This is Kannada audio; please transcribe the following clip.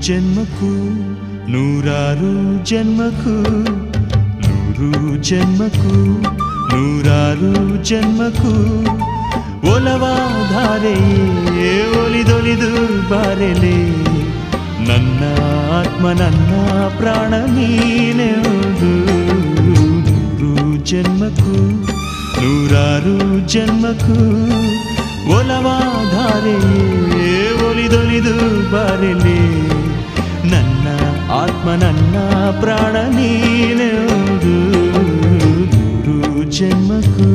ಜನ್ಮಕ್ಕೂ ನೂರಾರು ಜನ್ಮಕ್ಕೂ ನೂರು ಜನ್ಮಕ್ಕೂ ನೂರಾರು ಜನ್ಮಕ್ಕೂ ಒಲವಾಧಾರೆಯೇ ಒಲಿದೊಲಿದು ಬಾರೆಲೆ ನನ್ನ ಆತ್ಮ ನನ್ನ ಪ್ರಾಣ ನೀನೆಂದು ನೂರು ಜನ್ಮಕ್ಕೂ ನೂರಾರು ಜನ್ಮಕ್ಕೂ ಒಲವಾಧಾರೆಯೇ ಒಲಿದೊಲಿದು ಬಾರೆಲೆ ನನ್ನ ಆತ್ಮ ನನ್ನ ಪ್ರಾಣ ನೀನೆಂದು ನೂರು ಜನ್ಮಕ್ಕೂ